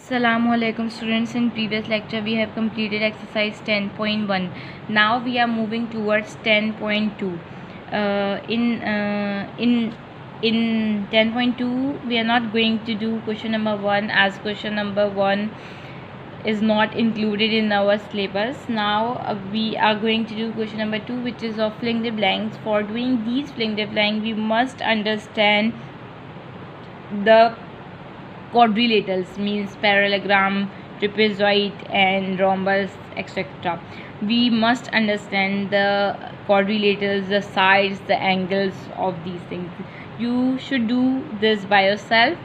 Assalamualaikum students. In previous lecture we have completed exercise 10.1. Now we are moving towards 10.2. In 10.2 we are not going to do question number 1 as question number 1 is not included in our syllabus. Now we are going to do question number 2, which is of filling the blanks. For doing these filling the blank, we must understand the quadrilaterals, means parallelogram, trapezoid and rhombus, etc. We must understand the quadrilaterals, the sides, the angles of these things. You should do this by yourself,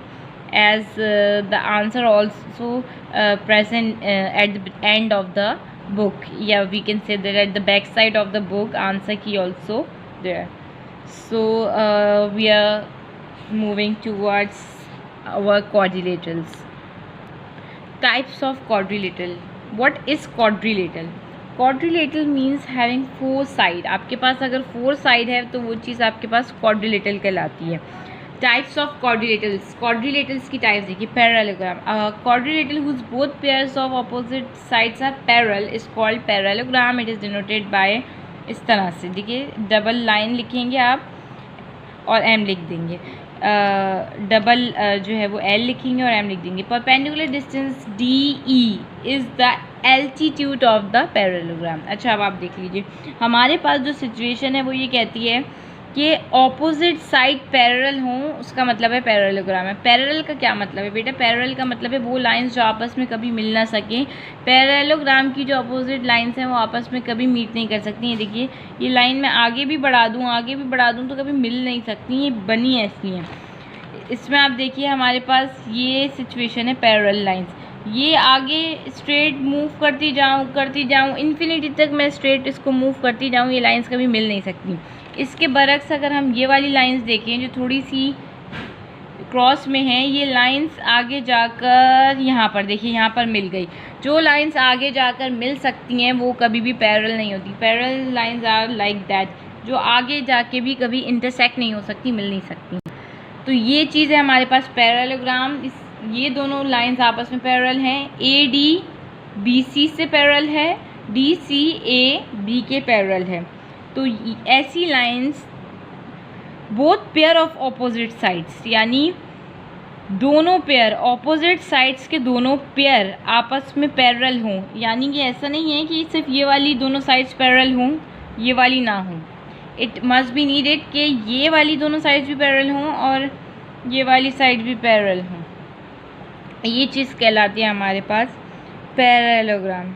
as the answer also present at the end of the book. Yeah, we can say that at the back side of the book answer key also there. So we are moving towards our quadrilaterals. Types of quadrilateral. What is quadrilateral? Quadrilateral means having 4 side. आपके पास अगर 4 side है तो वो चीज़ आपके पास quadrilateral कहलाती है. Types of quadrilaterals. Quadrilaterals की types देखिए. Parallelogram. Quadrilateral whose both pairs of opposite sides are parallel is called parallelogram. It is denoted by इस तरह से. देखिए डबल लाइन लिखेंगे आप और m लिख देंगे. डबल जो है वो L लिखेंगे और M लिख देंगे. Perpendicular distance DE is the altitude of the parallelogram. अच्छा, अब आप देख लीजिए, हमारे पास जो सिचुएशन है वो ये कहती है कि ऑपोजिट साइड पैरेलल हों, उसका मतलब है पैरेललोग्राम है. पैरेलल का क्या मतलब है बेटा? पैरेलल का मतलब है वो लाइंस जो आपस में कभी मिल ना सकें. पैरेललोग्राम की जो अपोजिट लाइंस हैं वो आपस में कभी मीट नहीं कर सकती हैं. देखिए ये लाइन मैं आगे भी बढ़ा दूँ तो कभी मिल नहीं सकती, ये बनी ऐसी हैं. इसमें आप देखिए हमारे पास ये सिचुएशन है पैरेलल लाइंस. ये आगे स्ट्रेट मूव करती जाऊँ इन्फिनिटी तक मैं स्ट्रेट इसको मूव करती जाऊँ, ये लाइंस कभी मिल नहीं सकती. इसके बरक्स अगर हम ये वाली लाइंस देखें जो थोड़ी सी क्रॉस में है, ये लाइंस आगे जाकर यहाँ पर देखिए यहाँ पर मिल गई. जो लाइंस आगे जाकर मिल सकती हैं वो कभी भी पैरेलल नहीं होती. Parallel lines are like that, जो आगे जाके भी कभी इंटरसेक्ट नहीं हो सकती, मिल नहीं सकती. तो ये चीज़ है हमारे पास पैरेललोग्राम. ये दोनों लाइंस आपस में पैरेलल हैं. AD BC से पैरेलल है, DC AB के पैरेलल है. तो ऐसी lines both pair of opposite sides, यानी दोनों पेयर ऑपोजिट साइड्स के दोनों पेयर आपस में पैरेलल हों. यानी कि ऐसा नहीं है कि सिर्फ ये वाली दोनों साइड्स पैरेलल हों, ये वाली ना हों. इट मस्ट बी नीडेड कि ये वाली दोनों साइड्स भी पैरेलल हों और ये वाली साइड भी पैरेलल हों. ये चीज़ कहलाती है हमारे पास पैरेललोग्राम.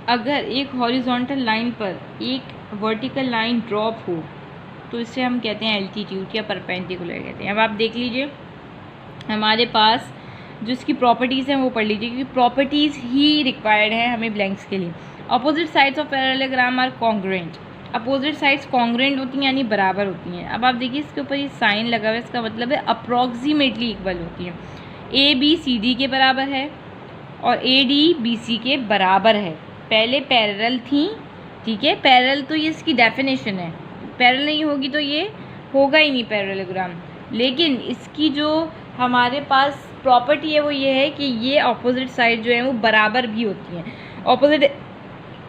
अगर एक हॉरिजॉन्टल लाइन पर एक वर्टिकल लाइन ड्रॉप हो तो इसे हम कहते हैं एल्टीट्यूड या परपेंडिकुलर कहते हैं. अब आप देख लीजिए हमारे पास जो इसकी प्रॉपर्टीज़ हैं वो पढ़ लीजिए, क्योंकि प्रॉपर्टीज़ ही रिक्वायर्ड है हमें ब्लैंक्स के लिए. Opposite sides of parallelogram are congruent. Opposite sides congruent होती हैं यानी बराबर होती हैं. अब आप देखिए इसके ऊपर ये साइन लगा हुआ है, इसका मतलब है अप्रॉक्सीमेटली इक्वल होती हैं. AB CD के बराबर है और AD BC के बराबर है. पहले पैरेलल थी, ठीक है, पैरेलल तो ये इसकी डेफिनेशन है. पैरेलल नहीं होगी तो ये होगा ही नहीं पैरेललोग्राम. लेकिन इसकी जो हमारे पास प्रॉपर्टी है वो ये है कि ये ऑपोजिट साइड जो है वो बराबर भी होती हैं. Opposite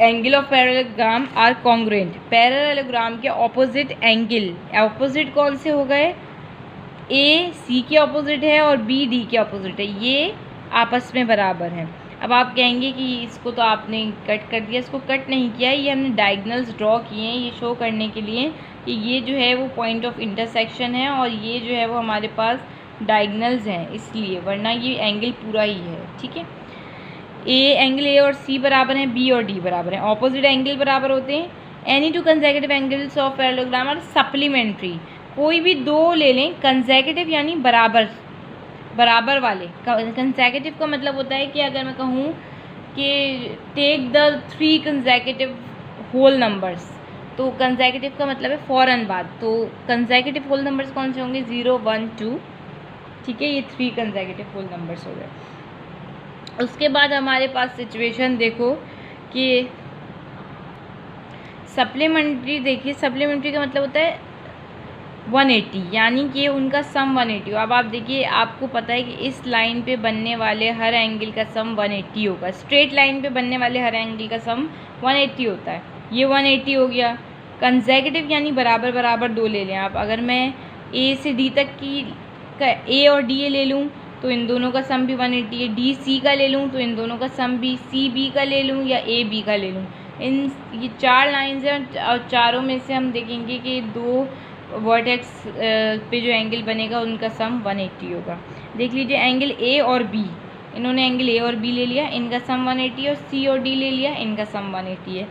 angle of parallelogram are congruent. Parallelogram के ऑपोजिट एंगल, ऑपोजिट कौन से हो गए? A C के ऑपोजिट है और B D के ऑपोजिट है, ये आपस में बराबर हैं. अब आप कहेंगे कि इसको तो आपने कट कर दिया. इसको कट नहीं किया, ये हमने डायगनल्स ड्रॉ किए हैं ये शो करने के लिए कि ये जो है वो पॉइंट ऑफ इंटरसेक्शन है और ये जो है वो हमारे पास डायगनल्स हैं, इसलिए, वरना ये एंगल पूरा ही है. ठीक है, एंगल A और C बराबर हैं, B और D बराबर हैं, ऑपोजिट एंगल बराबर होते हैं. Any two consecutive angles of parallelogram are supplementary. कोई भी दो ले लें कंसेक्यूटिव यानी बराबर वाले. कंसेक्यूटिव का मतलब होता है कि अगर मैं कहूँ कि take the 3 consecutive whole numbers, तो कंसेक्यूटिव का मतलब है फ़ौरन बाद. तो कंसेक्यूटिव होल नंबर्स कौन से होंगे? 0 1 2. ठीक है, ये 3 कंसेक्यूटिव होल नंबर्स हो गए. उसके बाद हमारे पास सिचुएशन देखो कि सप्लीमेंट्री. देखिए सप्लीमेंट्री का मतलब होता है 180, यानी कि उनका सम 180 हो। अब आप देखिए, आपको पता है कि इस लाइन पे बनने वाले हर एंगल का सम 180 होगा। स्ट्रेट लाइन पे बनने वाले हर एंगल का सम 180 होता है। ये 180 हो गया। कंसेक्यूटिव यानी बराबर बराबर दो ले लें आप। अगर मैं ए से डी तक की ए और डी ए ले लूँ तो इन दोनों का सम भी 180 है। डी सी का ले लूँ तो इन दोनों का सम भी, सी बी का ले लूँ या ए बी का ले लूँ, ये 4 लाइन्स हैं और चारों में से हम देखेंगे कि 2 वर्टेक्स पे जो एंगल बनेगा उनका सम 180 होगा। देख लीजिए, एंगल ए और बी, इन्होंने एंगल ए और बी ले लिया, इनका सम 180 है, और सी और डी ले लिया, इनका सम 180 है।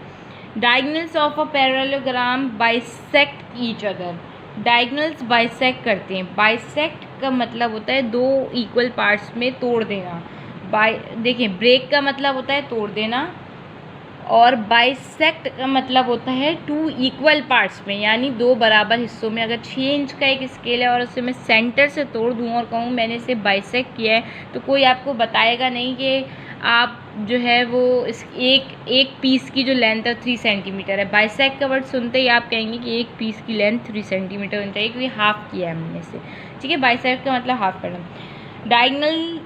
Diagonals of a parallelogram bisect each other. Diagonals bisect करते हैं। बाइसेक्ट का मतलब होता है 2 इक्वल पार्ट्स में तोड़ देना। देखिए, ब्रेक का मतलब होता है तोड़ देना, और बाइसेक्ट का मतलब होता है 2 इक्वल पार्ट्स में, यानी 2 बराबर हिस्सों में। अगर 6 इंच का एक स्केल है और उसे मैं सेंटर से तोड़ दूँ और कहूँ मैंने इसे बाइसेक्ट किया है, तो कोई आपको बताएगा नहीं कि आप जो है वो इस एक पीस की जो लेंथ है 3 सेंटीमीटर है। बाइसेक्ट का वर्ड सुनते ही आप कहेंगे कि एक पीस की लेंथ 3 सेंटीमीटर होनी चाहिए, क्योंकि हाफ किया है हमने से। ठीक है, बाइसेक्ट का मतलब हाफ करना। डायगनल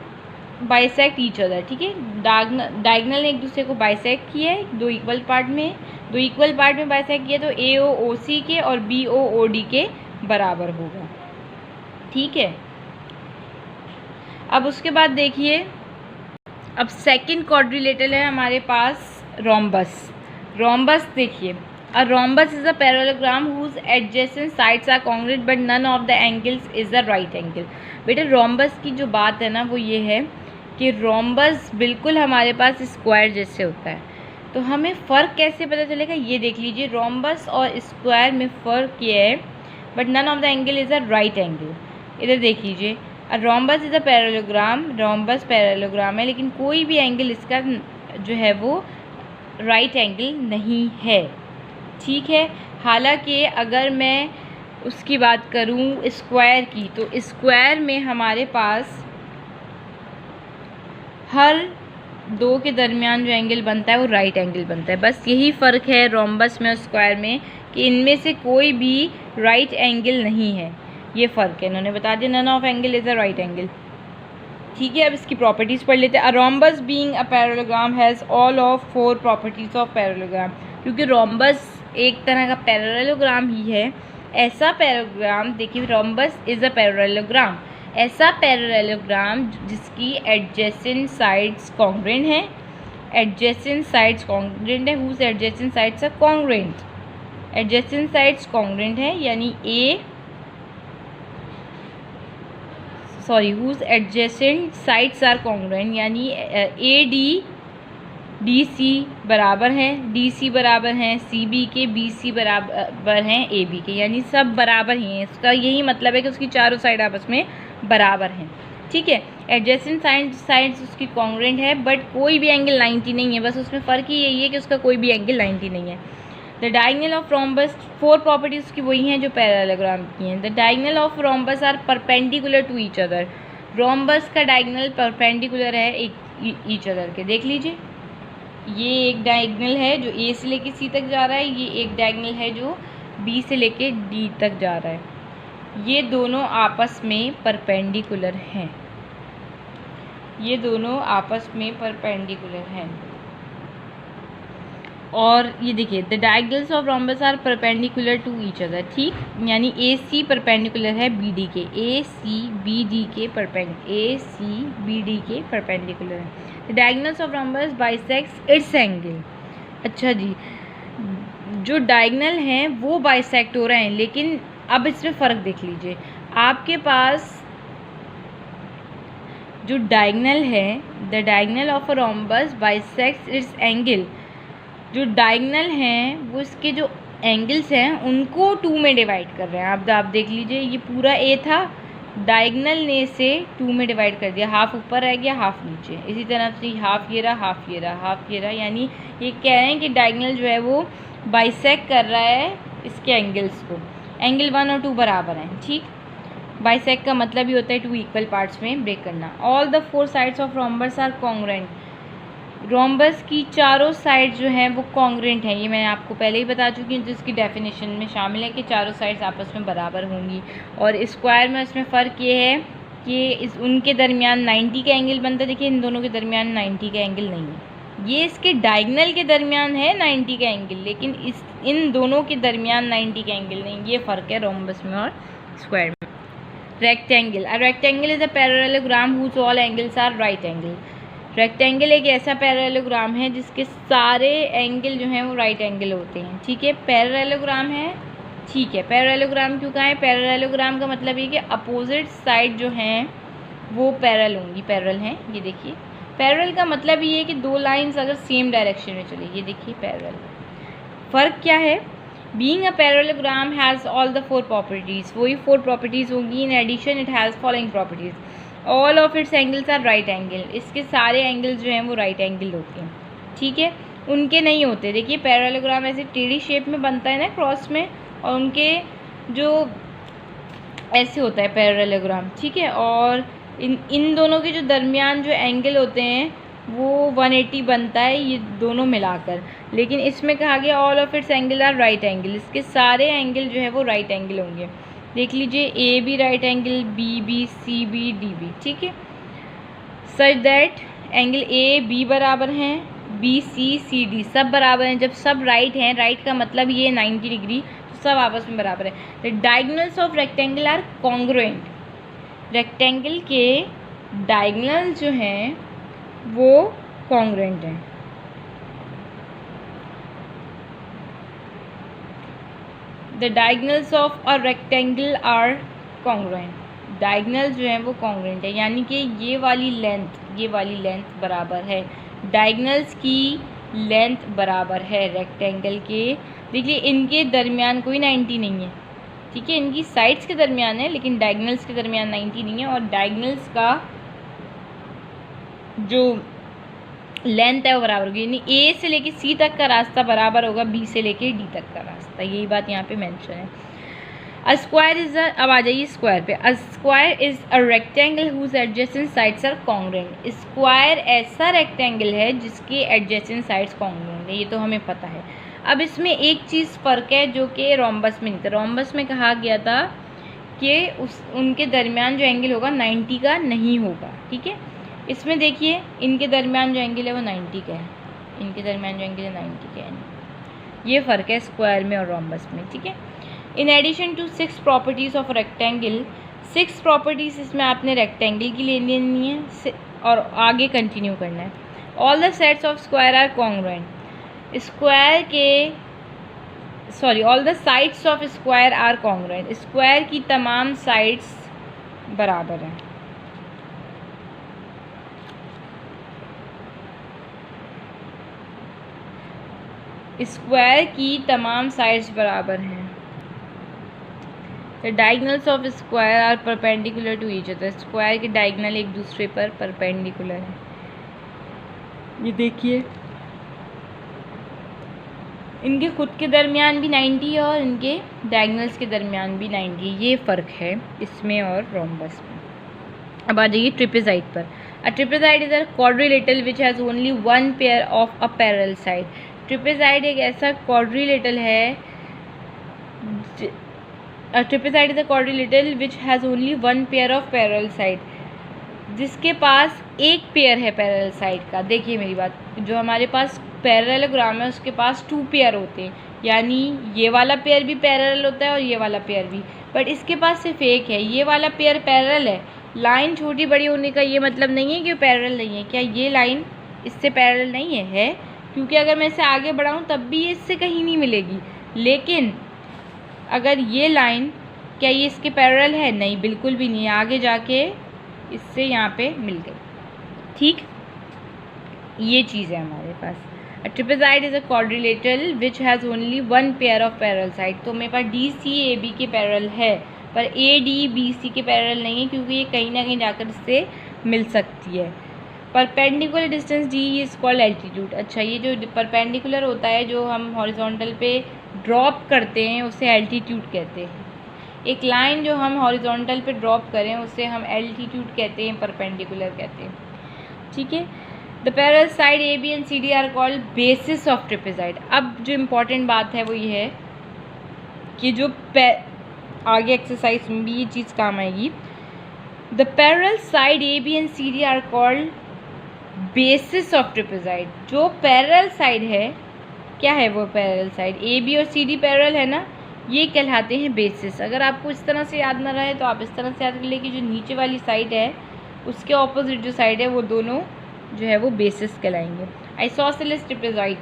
बाइसेक्ट ईच अदर, ठीक है, डायगनल ने एक दूसरे को बाइसेक्ट किया है 2 इक्वल पार्ट में। 2 इक्वल पार्ट में बाइसेक्ट किया तो ए ओ ओ सी के और बी ओ ओ डी के बराबर होगा। ठीक है, अब उसके बाद देखिए, अब सेकंड क्वाड्रिलेटरल है हमारे पास रोम्बस। रोम्बस देखिए, a rhombus is a parallelogram whose adjacent sides are congruent but none of the angles is a right angle. बेटा, रोम्बस की जो बात है ना वो ये है कि रोम्बस बिल्कुल हमारे पास स्क्वायर जैसे होता है। तो हमें फ़र्क कैसे पता चलेगा, ये देख लीजिए, रोम्बस और स्क्वायर में फ़र्क ये है, but none of the angle is a right angle. इधर देख लीजिए, rhombus is a parallelogram, rhombus parallelogram है, लेकिन कोई भी एंगल इसका जो है वो राइट एंगल नहीं है। ठीक है, हालांकि अगर मैं उसकी बात करूं स्क्वायर की, तो स्क्वायर में हमारे पास हर 2 के दरमियान जो एंगल बनता है वो राइट एंगल बनता है। बस यही फ़र्क है रोम्बस में और स्क्वायर में कि इनमें से कोई भी राइट एंगल नहीं है। ये फ़र्क है, इन्होंने बता दिया, none of angle is a right angle. ठीक है, अब इसकी प्रॉपर्टीज़ पढ़ लेते हैं। A rhombus being a parallelogram has all of 4 properties of parallelogram. क्योंकि रोम्बस एक तरह का पैरेललोग्राम ही है। ऐसा पैरेललोग्राम, देखिए, रोम्बस इज़ अ पैरेललोग्राम, ऐसा पैरेललोग्राम जिसकी एडजेसेंट साइड्स कॉन्ग्रुएंट हैं, एडजेसेंट साइड्स कॉन्ग्रुएंट है, whose adjacent sides are congruent. Adjacent sides congruent है, यानी whose adjacent sides are congruent, यानी ए डी सी बराबर हैं, डी सी बराबर हैं सी बी के, बी सी बराबर हैं ए बी के, यानी सब बराबर ही हैं। इसका यही मतलब है कि उसकी चारों साइड आपस में बराबर हैं। ठीक है, एडजेसेंट साइड्स उसकी कॉन्ग्रुएंट है, बट कोई भी एंगल 90 नहीं है। बस उसमें फ़र्क ही यही है कि उसका कोई भी एंगल 90 नहीं है। The diagonal of rhombus, 4 properties उसकी वही हैं जो पैरेललोग्राम की हैं। The diagonal of rhombus are perpendicular to each other. Rhombus का डायगोनल परपेंडिकुलर है ईच अदर के। देख लीजिए, ये एक डायगोनल है जो ए से लेके सी तक जा रहा है, ये एक डायगोनल है जो बी से लेके डी तक जा रहा है। ये दोनों आपस में परपेंडिकुलर हैं, ये दोनों आपस में परपेंडिकुलर हैं। और ये देखिए, the diagonals of rhombus are perpendicular to each other. ठीक, यानी ए सी परपेंडिकुलर है बी डी के, ए सी बी डी के परपेंडिकुलर है। The diagonals of rhombus bisects its angle. अच्छा जी, जो डायगोनल हैं वो बाइसेक्ट हो रहे हैं, लेकिन अब इसमें फ़र्क देख लीजिए। आपके पास जो डायगोनल है, the diagonal of a rhombus bisects its angle. जो डायगोनल हैं वो इसके जो एंगल्स हैं उनको 2 में डिवाइड कर रहे हैं। आप देख लीजिए, ये पूरा ए था, डायगोनल ने इसे 2 में डिवाइड कर दिया, हाफ ऊपर रह गया, हाफ नीचे। इसी तरह से हाफ ये रहा, हाफ ये रहा, हाफ ये रहा, यानी ये कह रहे हैं कि डायगोनल जो है वो बाइसेक्ट कर रहा है इसके एंगल्स को। एंगल 1 और 2 बराबर हैं। ठीक, बाइसेक्ट का मतलब ही होता है 2 इक्वल पार्ट्स में ब्रेक करना। All the 4 sides of rhombus are congruent. Rhombus की चारों साइड जो हैं वो कॉन्ग्रुएंट हैं, ये मैं आपको पहले ही बता चुकी हूँ, जिसकी डेफिनेशन में शामिल है कि चारों साइड्स आपस में बराबर होंगी। और स्क्वायर में इसमें फ़र्क ये है कि उनके दरमियान 90 का एंगल बनता है। देखिए इन दोनों के दरमियान 90 का एंगल नहीं है, ये इसके डायगनल के दरमियान है 90 का एंगल, लेकिन इन दोनों के दरमियान 90 का एंगल नहीं। ये फ़र्क है रोम्बस में और स्क्वायर में। Rectangle, a rectangle is a parallelogram whose all angles are right angle. Rectangle एक ऐसा पैरेललोग्राम है जिसके सारे एंगल जो हैं वो राइट एंगल होते हैं। ठीक है, पैरेललोग्राम है, ठीक है। पैरेललोग्राम क्यों कहा है? पैरेललोग्राम का मतलब ये कि अपोजिट साइड जो हैं वो पैरेलल होंगी, पैरेलल हैं। ये देखिए, पैरेलल का मतलब ये है कि दो लाइंस अगर सेम डायरेक्शन में चले, ये देखिए पैरेलल। फ़र्क क्या है? Being a parallelogram has all the 4 properties, वही 4 प्रॉपर्टीज़ होंगी। In addition it has following properties, all of its angles are right angle, इसके सारे एंगल्स जो हैं वो राइट एंगल होते हैं। ठीक है, उनके नहीं होते। देखिए पैरेललोग्राम ऐसे टेढ़ी शेप में बनता है ना क्रॉस में, और उनके जो ऐसे होता है पैरेललोग्राम। ठीक है, और इन दोनों के जो दरमियान जो एंगल होते हैं वो 180 बनता है, ये दोनों मिलाकर। लेकिन इसमें कहा गया all of its angle are right angle, इसके सारे एंगल जो है वो राइट एंगल होंगे। देख लीजिए, A B right angle, B B, C B, D B. ठीक है, such that angle A B बराबर हैं, बी सी सी डी सब बराबर हैं। जब सब राइट हैं, राइट का मतलब ये 90 डिग्री, तो सब आपस में बराबर है। The diagonals of rectangle are congruent, rectangle के डायगोनल जो हैं वो कॉन्ग्रुएंट हैं। The diagonals of a rectangle are congruent, diagonal जो है वो कॉन्ग्रुएंट है, यानी कि ये वाली लेंथ बराबर है, डायगोनल्स की लेंथ बराबर है रेक्टेंगल के। देखिए इनके दरमियान कोई 90 नहीं है। ठीक है, इनकी साइड्स के दरमियान है, लेकिन डायगोनल्स के दरमियान 90 नहीं है। और डायगोनल्स का जो लेंथ है वो बराबर होगी, यानी ए से लेके सी तक का रास्ता बराबर होगा बी से लेके डी तक का रास्ता। यही बात यहाँ पे मेंशन है। अ स्क्वायर इज अब आ जाइए स्क्वायर पे। A square is a rectangle whose adjacent sides are congruent, square ऐसा रेक्टेंगल है जिसके एडजेसेंट साइड्स कॉन्ग्रुएंट है, ये तो हमें पता है। अब इसमें एक चीज़ फ़र्क है जो कि रोम्बस में नहीं था। रोम्बस में कहा गया था कि उनके दरमियान जो एंगल होगा 90 का नहीं होगा। ठीक है, इसमें देखिए इनके दरमियान जो एंगल है वो 90 का है, इनके दरमियान जो एंगल है 90 का है। ये फ़र्क है स्क्वायर में और रोम्बस में। ठीक है, in addition to 6 properties of rectangle, 6 properties इसमें आपने रेक्टेंगल की ले लेनी है और आगे कंटिन्यू करना है। All the sets of square are congruent, square के all the sides of square are congruent, square की तमाम साइड्स बराबर हैं। स्क्वायर की तमाम साइड्स बराबर हैं। The diagonals of square are perpendicular to each other, square के डायगोनल एक दूसरे पर परपेंडिकुलर है। ये देखिए इनके खुद के दरमियान भी 90 है और इनके डायगोनल्स के दरमियान भी 90, ये फ़र्क है इसमें और रोम्बस में। अब आ जाइए ट्रिपेज़ाइड पर। A trapezoid is a quadrilateral which has only one pair of a parallel side, trapezoid एक ऐसा क्वाड्रिलेटरल है, trapezoid is a quadrilateral which has only one pair of parallel side, जिसके पास एक पेयर है पैरेलल साइड का। देखिए मेरी बात, जो हमारे पास पैरेललोग्राम है उसके पास 2 पेयर होते हैं, यानी ये वाला पेयर भी पैरेलल होता है और ये वाला पेयर भी, बट इसके पास सिर्फ एक है। ये वाला पेयर पैरेलल है, लाइन छोटी बड़ी होने का ये मतलब नहीं है कि पैरेलल नहीं है। क्या ये लाइन इससे पैरेलल नहीं है? क्योंकि अगर मैं इसे आगे बढ़ाऊँ तब भी ये इससे कहीं नहीं मिलेगी, लेकिन अगर ये लाइन, क्या ये इसके पैरेलल है? नहीं, बिल्कुल भी नहीं है, आगे जाके इससे यहाँ पे मिल गई। ठीक, ये चीज़ है हमारे पास। A trapezoid is a quadrilateral which has only one pair of parallel side, तो मेरे पास डी सी ए बी के पैरेलल है, पर ए डी बी सी के पैरेलल नहीं है, क्योंकि ये कहीं ना कहीं जाकर इससे मिल सकती है। Perpendicular distance D is called altitude. अच्छा, ये जो परपेंडिकुलर होता है जो हम हॉरिजॉन्टल पे ड्रॉप करते हैं उसे एल्टीट्यूड कहते हैं। एक लाइन जो हम हॉरिजॉन्टल पे ड्रॉप करें उसे हम एल्टीट्यूड कहते हैं, परपेंडिकुलर कहते हैं। ठीक है, the parallel side A B and C D are called basis of trapezoid. अब जो इम्पोर्टेंट बात है वो ये है कि जो आगे एक्सरसाइज में भी ये चीज़ काम आएगी। The parallel side A B and C D are called basis of trapezoid. जो पैरेलल साइड है, क्या है वो पैरेलल साइड? ए बी और सी डी पैरेलल है ना, ये कहलाते हैं बेसिस। अगर आपको इस तरह से याद ना रहे तो आप इस तरह से याद कर ले कि जो नीचे वाली साइड है उसके ऑपोजिट जो साइड है वो दोनों जो है वो बेसिस कहलाएंगे। Isosceles trapezoid,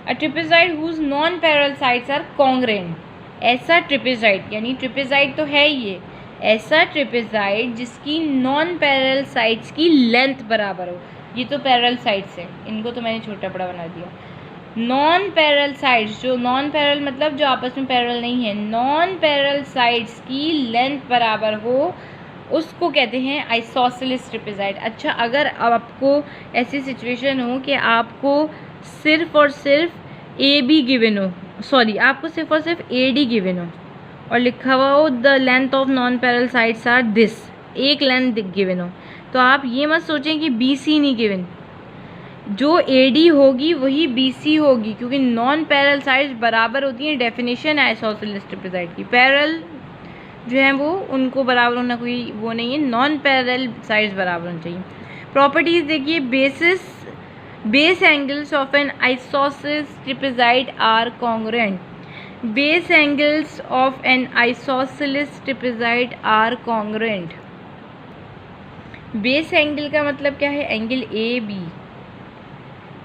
a trapezoid whose non parallel sides are congruent. ऐसा ट्रिपेजाइड, यानी ट्रिपेजाइड तो है ये, ऐसा ट्रिपेजाइड जिसकी नॉन पैरेलल साइड्स की लेंथ बराबर हो। ये तो पैरेलल साइड्स है, इनको तो मैंने छोटा बड़ा बना दिया। नॉन पैरेलल साइड्स, जो नॉन पैरेलल मतलब जो आपस में पैरेलल नहीं है, नॉन पैरेलल साइड्स की लेंथ बराबर हो, उसको कहते हैं आइसोसेलेस ट्रिपेजाइड। अच्छा, अगर आपको ऐसी सिचुएशन हो कि आपको सिर्फ और सिर्फ ए बी गिवन हो, सॉरी आपको सिर्फ और सिर्फ ए डी गिवन हो और लिखा हुआ हो the length of non parallel sides are this, एक लेंथ गिवन हो, तो आप ये मत सोचें कि बी सी नहीं गिवन। जो ए डी होगी वही बी सी होगी, क्योंकि नॉन पैरेलल साइड्स बराबर होती हैं। डेफिनेशन है आइसोसेलेस ट्रिपेजाइड की, पैरेलल जो है वो उनको बराबर होना कोई वो नहीं है, नॉन पैरेलल साइड्स बराबर होनी चाहिए। प्रॉपर्टीज़ देखिए, base angles of an isosceles trapezoid are congruent. Base angles of an isosceles trapezoid are congruent. Base angle का मतलब क्या है? Angle A B.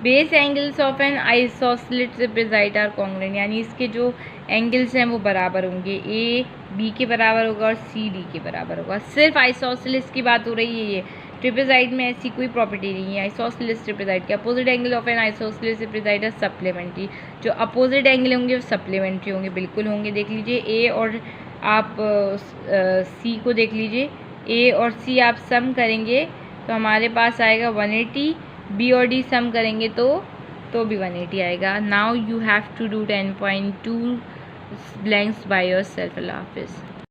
Base angles of an isosceles trapezoid are congruent, यानी इसके जो एंगल्स हैं वो बराबर होंगे, ए बी के बराबर होगा और सी डी के बराबर होगा। सिर्फ आइसोसेलेस की बात हो रही है, ये ट्रिपेजाइड में ऐसी कोई प्रॉपर्टी नहीं है। आइसोसेलेस ट्रिपेजाइड के opposite angle of an isosceles trapezoid are supplementary. जो अपोजिट एंगल होंगे वो सप्लीमेंट्री होंगे, बिल्कुल होंगे। देख लीजिए ए और आप सी को देख लीजिए, ए और सी आप सम करेंगे तो हमारे पास आएगा 180, बी और डी सम करेंगे तो भी 180 आएगा। Now you have to do 10.2 blanks by yourself. Allah Hafiz.